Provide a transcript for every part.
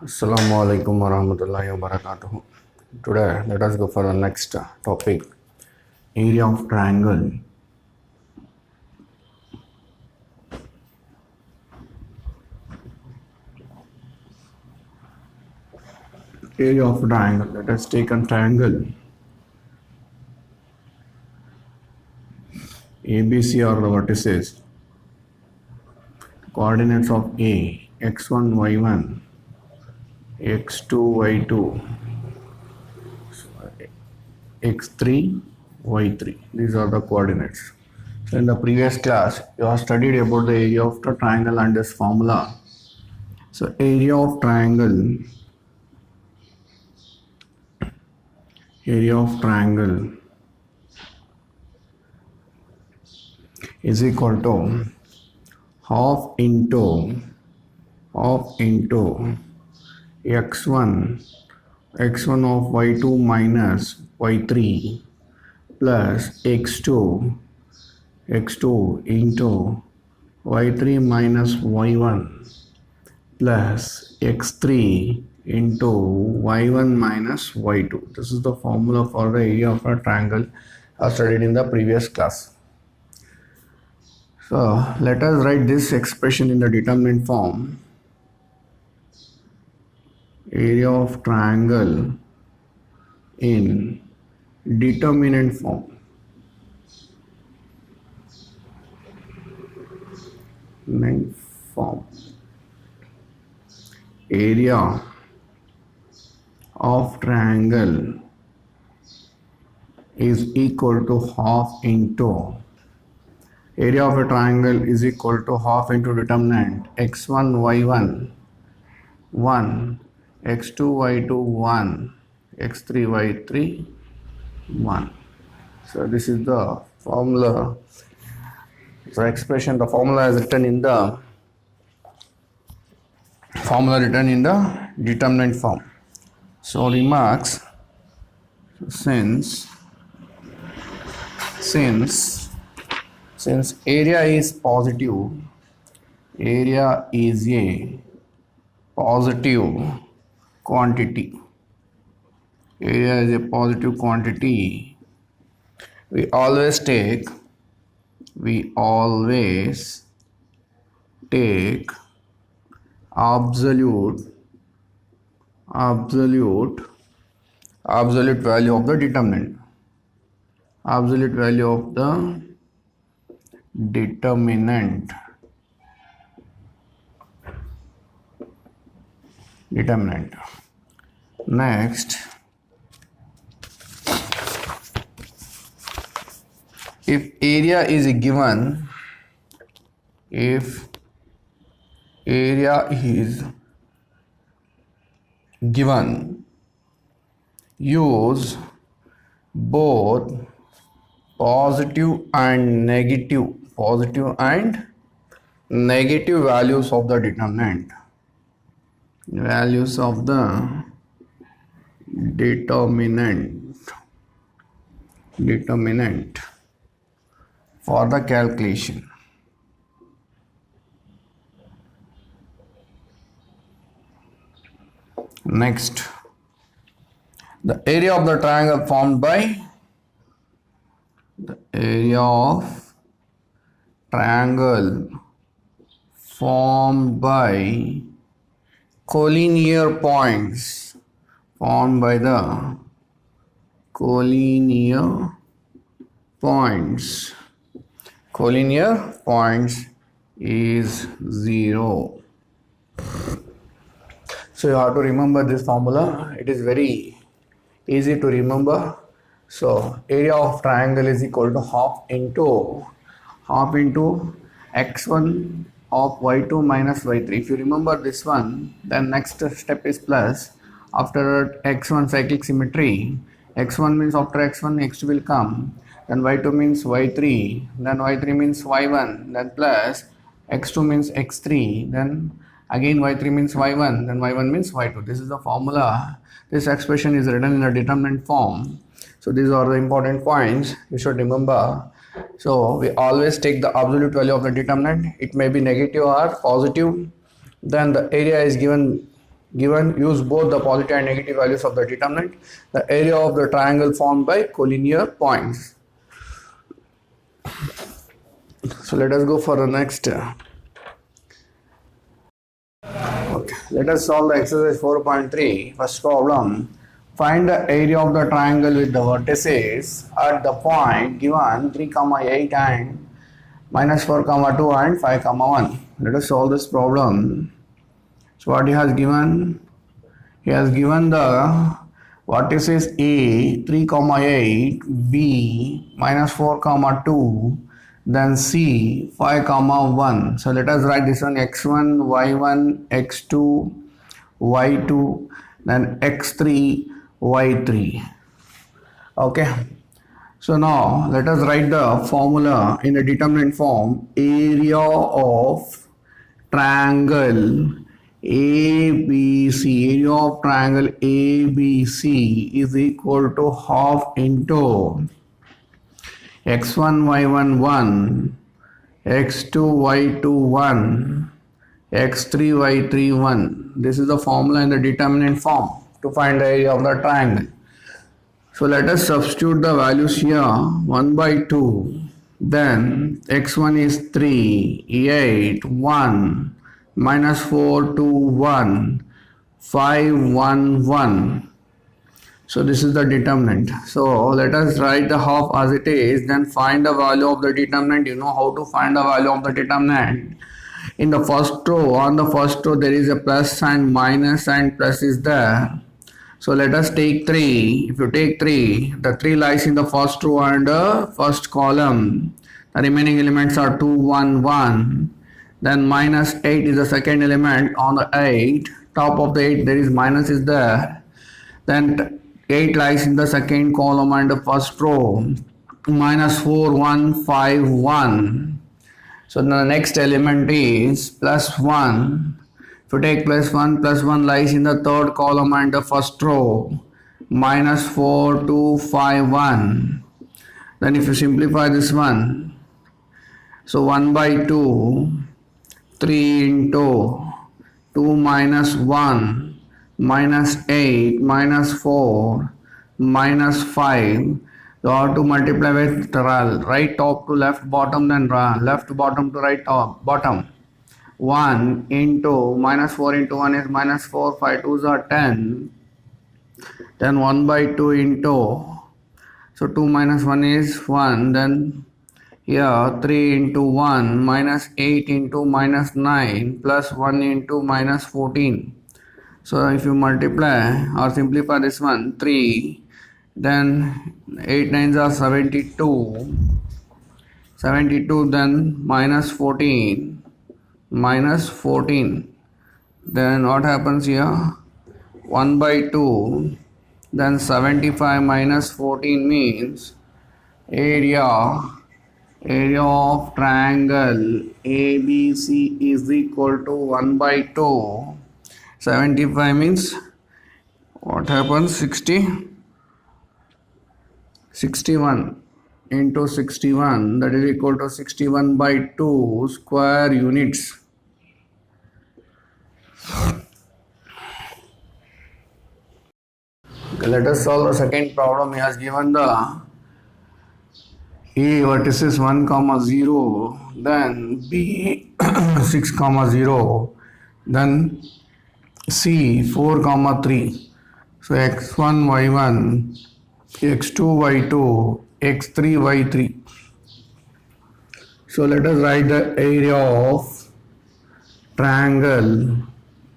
Assalamu alaikum warahmatullahi wabarakatuh. Today, let us go for the next topic, area of triangle. Area of triangle. Let us take a triangle. ABC are the vertices. Coordinates of A, x1, y1, x2, y2, x3, y3. These are the coordinates. So in the previous class, you have studied about the area of the triangle and this formula. So area of triangle is equal to half into x1 of y2 minus y3 plus x2 into y3 minus y1 plus x3 into y1 minus y2. This is the formula for the area of a triangle I studied in the previous class. So let us write this expression in the determinant form. Area of triangle in determinant form. Area of triangle is equal to half into area of a triangle is equal to half into determinant x1 y1 1, x2 y2 1, x3 y3 1. So this is the formula. So expression, the formula is written in the determinant form. So remarks, since area is positive, area is a positive quantity. Area is a positive quantity. We always take absolute value of the determinant. Absolute value of the determinant. Next, if area is given, use both positive and negative values of the determinant. Determinant for the calculation. Next, the area of the triangle formed by collinear points, formed by the collinear points is 0. So you have to remember this formula. It is very easy to remember. So area of triangle is equal to half into x1 of y2 minus y3. If you remember this one, then next step is plus. After x1 cyclic symmetry, x1 means after x1 x2 will come, then y2 means y3, then y3 means y1, then plus x2 means x3, then again y3 means y1, then y1 means y2. This is the formula. This expression is written in a determinant form. So these are the important points you should remember. So we always take the absolute value of the determinant. It may be negative or positive. Then the area is given given, use both the positive and negative values of the determinant. The area of the triangle formed by collinear points. So let us go for the next. Okay, let us solve the exercise 4.3. First problem. Find the area of the triangle with the vertices at the point given 3, 8 and minus 4, 2 and 5, 1. Let us solve this problem. So what he has given? He has given the vertices A 3, 8, B minus 4, 2, then C 5, 1. So let us write this one: x1, y1, x2, y2, then x3, y3. Okay. So now let us write the formula in the determinant form. Area of triangle ABC, area of triangle ABC is equal to half into x1, y1, 1, x2, y2, 1, x3, y3, 1. This is the formula in the determinant form to find the area of the triangle. So let us substitute the values here. 1 by 2, then x1 is 3, 8, 1, minus 4, 2, 1, 5, 1, 1. So this is the determinant. So let us write the half as it is, then find the value of the determinant. You know how to find the value of the determinant. In the first row, on the first row there is a plus sign, minus sign, plus is there. So let us take 3. If you take 3, the 3 lies in the first row and the first column. The remaining elements are 2, 1, 1. Then minus 8 is the second element on the 8. Top of the 8 there is minus is there. Then 8 lies in the second column and the first row. Minus 4, 1, 5, 1. So the next element is plus 1. If you take plus 1 lies in the third column and the first row. Minus 4, 2, 5, 1. Then if you simplify this one, so 1 by 2, 3 into 2 minus 1, minus 8, minus 4, minus 5. You have to multiply with right top to left bottom, then left bottom to right top bottom. 1 into minus 4 into 1 is minus 4, 5 2s are 10. Then 1 by 2 into, so 2 minus 1 is 1. Then here 3 into 1, minus 8 into minus 9, plus 1 into minus 14. So if you multiply or simplify this one, 3, then 8 9s are 72. 72, then minus 14. Minus 14. Then what happens here? 1 by 2. Then 75 minus 14 means area of triangle ABC is equal to 1 by 2. 75 means what happens? 61 into 61, that is equal to 61 by 2 square units. Okay, let us solve the second problem. He has given the A vertices 1, 0, then B 6, 0, then C 4, 3. So x1, y1, x2, y2, x3, y3. So let us write the area of triangle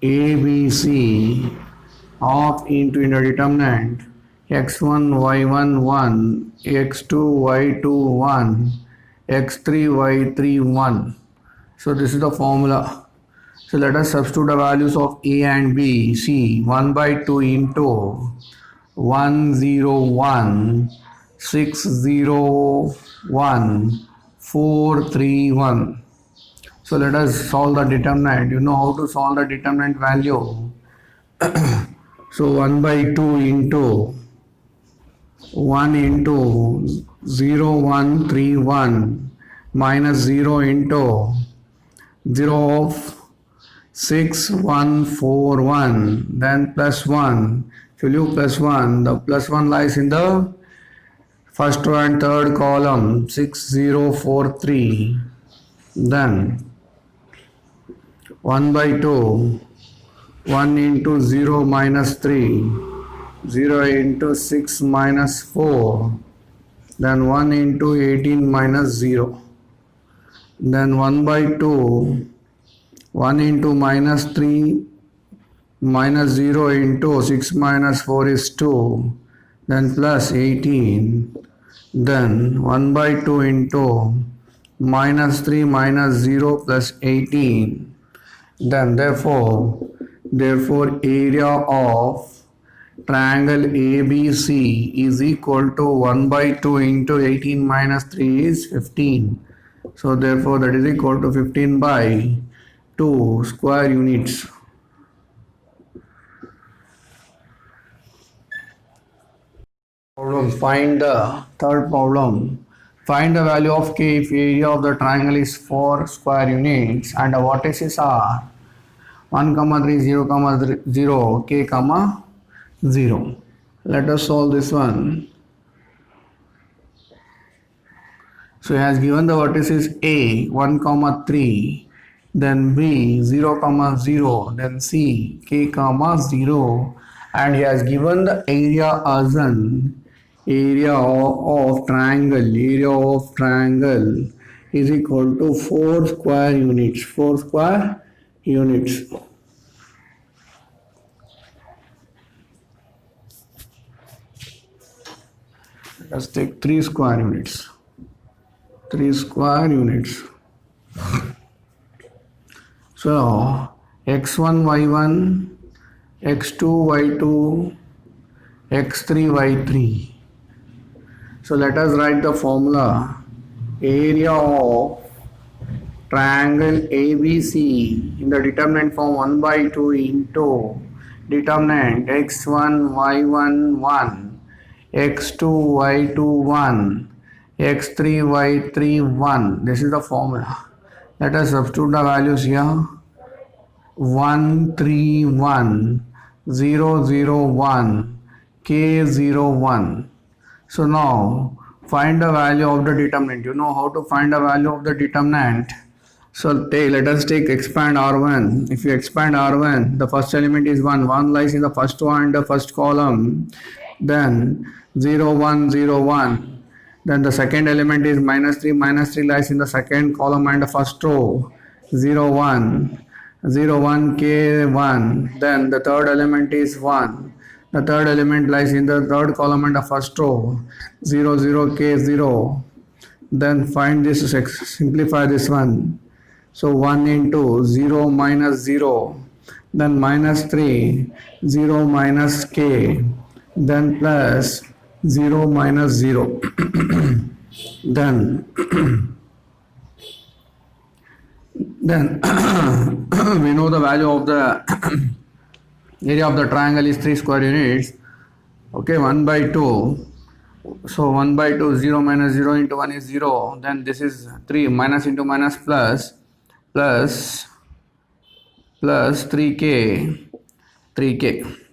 ABC of into a determinant x1, y1, 1, x2, y2, 1, x3, y3, 1. So this is the formula. So let us substitute the values of A and B. See, 1 by 2 into 1, 0, 1, 6, 0, 1, 4, 3, 1. So let us solve the determinant. You know how to solve the determinant value. So 1 by 2 into 1 into 0, 1, 3, 1 minus 0 into 0 of 6141, then plus 1. If you leave plus 1, the plus 1 lies in the first and third column, 6043. Then 1 by 2, 1 into 0 minus 3, 0 into 6 minus 4, then 1 into 18 minus 0. Then 1 by 2, 1 into minus 3 minus 0 into 6 minus 4 is 2, then plus 18, then 1 by 2 into minus 3 minus 0 plus 18, then therefore area of triangle ABC is equal to 1 by 2 into 18 minus 3 is 15. So therefore that is equal to 15 by 2 square units. Find the third problem. Find the value of k if area of the triangle is 4 square units and the vertices are 1, 3, 0, 0, k, 0. Let us solve this one. So he has given the vertices A 1, 3, then B 0, 0, then C k, 0, and he has given the area as an area of triangle is equal to 4 square units. Let's take 3 square units. So x1 y1, x2 y2, x3 y3. So let us write the formula. Area of triangle ABC in the determinant form 1 by 2 into determinant x1 y1 1, x2 y2 1, x3 y3 1. This is the formula. Let us substitute the values here. 1 3 1, 0 0 1, k 0 1. So now find the value of the determinant. You know how to find the value of the determinant. So let us take expand R1. If you expand R1, the first element is 1. 1 lies in the first one, the first column. Then 0 1 0 1. Then the second element is minus 3 lies in the second column and the first row. 0 1 0 1 k 1. Then the third element is 1. The third element lies in the third column and the first row. 0 0 k 0. Then find this, simplify this one. So 1 into 0 minus 0, then minus 3, 0 minus k, then plus 0 minus 0. then we know the value of the area of the triangle is 3 square units. Okay, 1 by 2. So 1 by 2, 0 minus 0 into 1 is 0. Then this is 3, minus into minus plus 3k.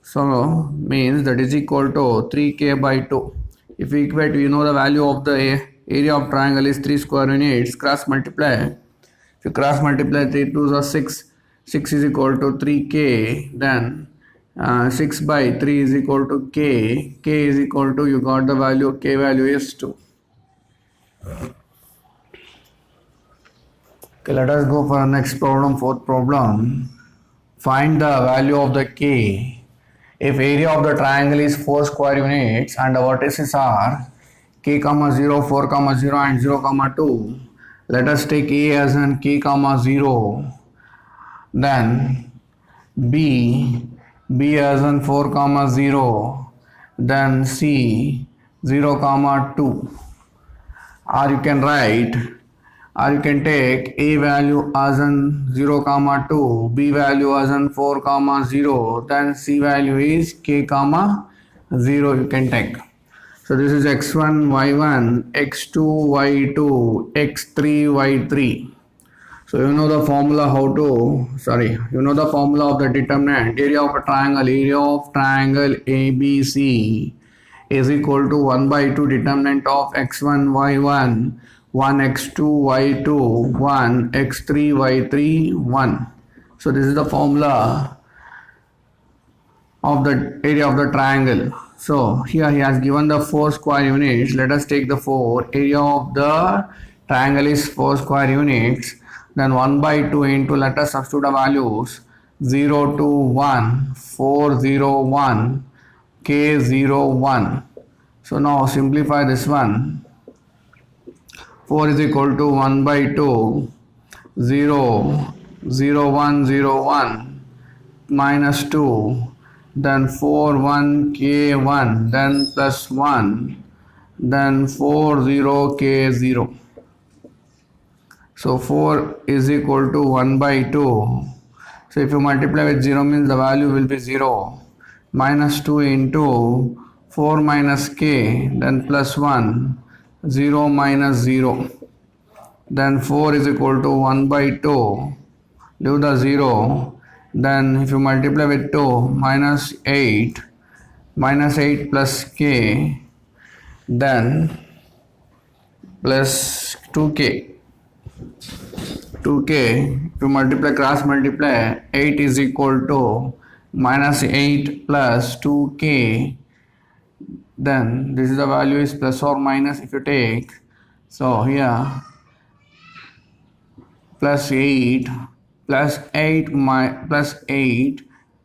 So means that is equal to 3k by 2. If we equate, we know the value of the area of triangle is 3 square units. Cross multiply. If you cross multiply, 3 2s are 6. 6 is equal to 3k. Then 6 by 3 is equal to k. K is equal to, you got the value, k value is 2. Okay, let us go for the next problem, fourth problem. Find the value of the k if area of the triangle is 4 square units and the vertices are k, 0, 4, 0 and 0, 2. Let us take A as in k, 0. Then B as in 4, 0. Then C 0, 2. Or you can write, or you can take A value as in 0, 2, B value as in 4, 0, then C value is k, 0 you can take. So this is x1, y1, x2, y2, x3, y3. So you know the formula you know the formula of the determinant area of a triangle. Area of triangle ABC is equal to 1 by 2 determinant of x1, y1, 1 x2, y2, 1 x3, y3, 1. So this is the formula of the area of the triangle. So here he has given the 4 square units. Let us take the 4. Area of the triangle is 4 square units. Then 1 by 2 into, let us substitute the values, 0 to 1, 4, 0, 1, k 0, 1. So now simplify this one. 4 is equal to 1 by 2, 0, 0, 1, 0, 1, minus 2, then 4, 1, k 1, then plus 1, then 4, 0, k 0. So 4 is equal to 1 by 2. So if you multiply with 0 means the value will be 0. Minus 2 into 4 minus k, then plus 1, 0 minus 0. Then 4 is equal to 1 by 2. Leave the 0. Then if you multiply with 2, minus 8 plus k, then plus 2k. 2k, if you multiply, cross multiply, 8 is equal to minus 8 plus 2k, then this is the value is plus or minus if you take. So here plus 8 plus 8 plus 8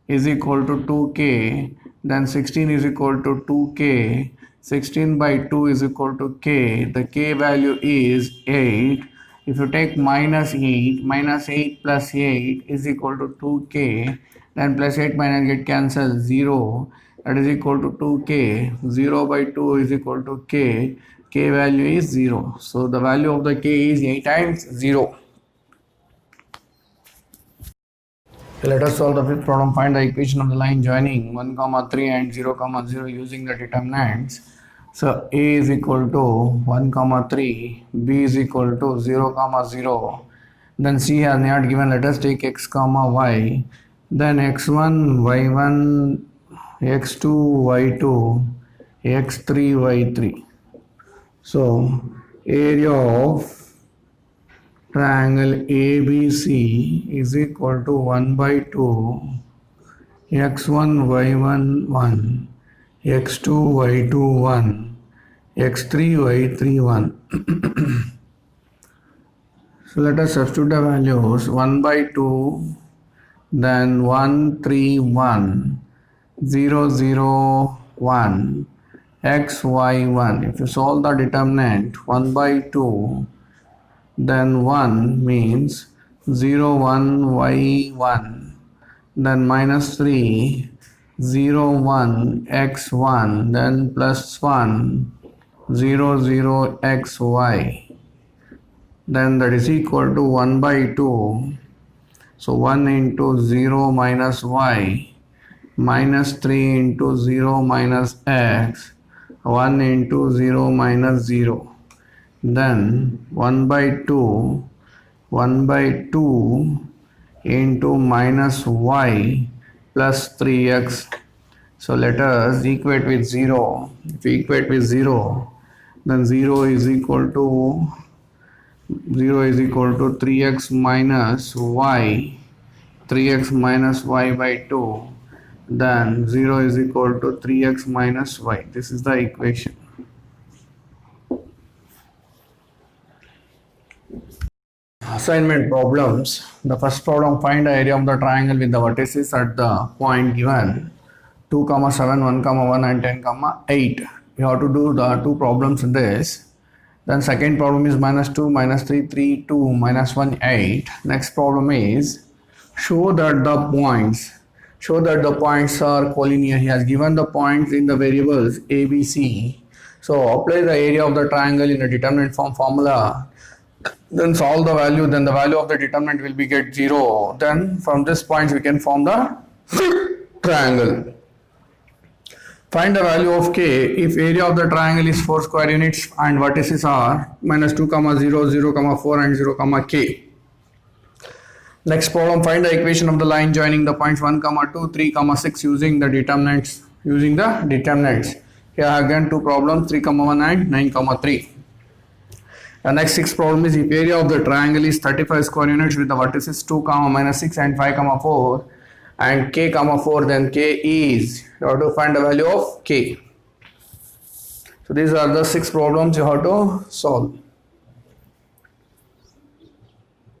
is equal to 2k, then 16 is equal to 2k, 16 by 2 is equal to k, the k value is 8. If you take minus 8 plus 8 is equal to 2k, then plus 8 minus get cancelled, 0, that is equal to 2k, 0 by 2 is equal to k, k value is 0. So the value of the k is 8 times 0. Let us solve the fifth problem. Find the equation of the line joining 1, 3 and 0, 0 using the determinants. So A is equal to 1, 3, B is equal to 0, 0. Then C has not given. Let us take x, y. Then x1, y1, x2, y2, x3, y3. So area of triangle ABC is equal to 1 by 2 x1 y1 1 x2 y2 1 x3 y3 1. So let us substitute the values. 1 by 2, then 1 3 1 0 0 1 x y 1. If you solve the determinant 1 by 2, then 1 means 0 1 y 1, then minus 3 0 1 x 1, then plus 1 0 0 x y, then that is equal to 1 by 2. So 1 into 0 minus y, minus 3 into 0 minus x, 1 into 0 minus 0. Then 1 by 2 into minus y plus 3x. So let us equate with 0. If we equate with 0, then 0 is equal to 3x minus y, 3x minus y by 2. Then 0 is equal to 3x minus y. This is the equation. Assignment problems. The first problem, find the area of the triangle with the vertices at the point given 2, 7, 1, 1 and 10, 8. We have to do the two problems in this. Then second problem is minus 2, minus 3, 3, 2, minus 1, 8. Next problem is show that the points are collinear. He has given the points in the variables a, b, c. So apply the area of the triangle in a determinant form formula. Then solve the value. Then the value of the determinant will be get 0. Then from this points we can form the triangle. Find the value of k if area of the triangle is 4 square units and vertices are minus 2, 0, 0, 4 and 0, k. Next problem, find the equation of the line joining the points 1, 2, 3, 6 using the determinants. Here again two problems, 3, 1 and 9, 3. The next sixth problem is if area of the triangle is 35 square units with the vertices 2, -6 and 5, 4 and k, 4, then k is, you have to find the value of k. So these are the 6 problems you have to solve.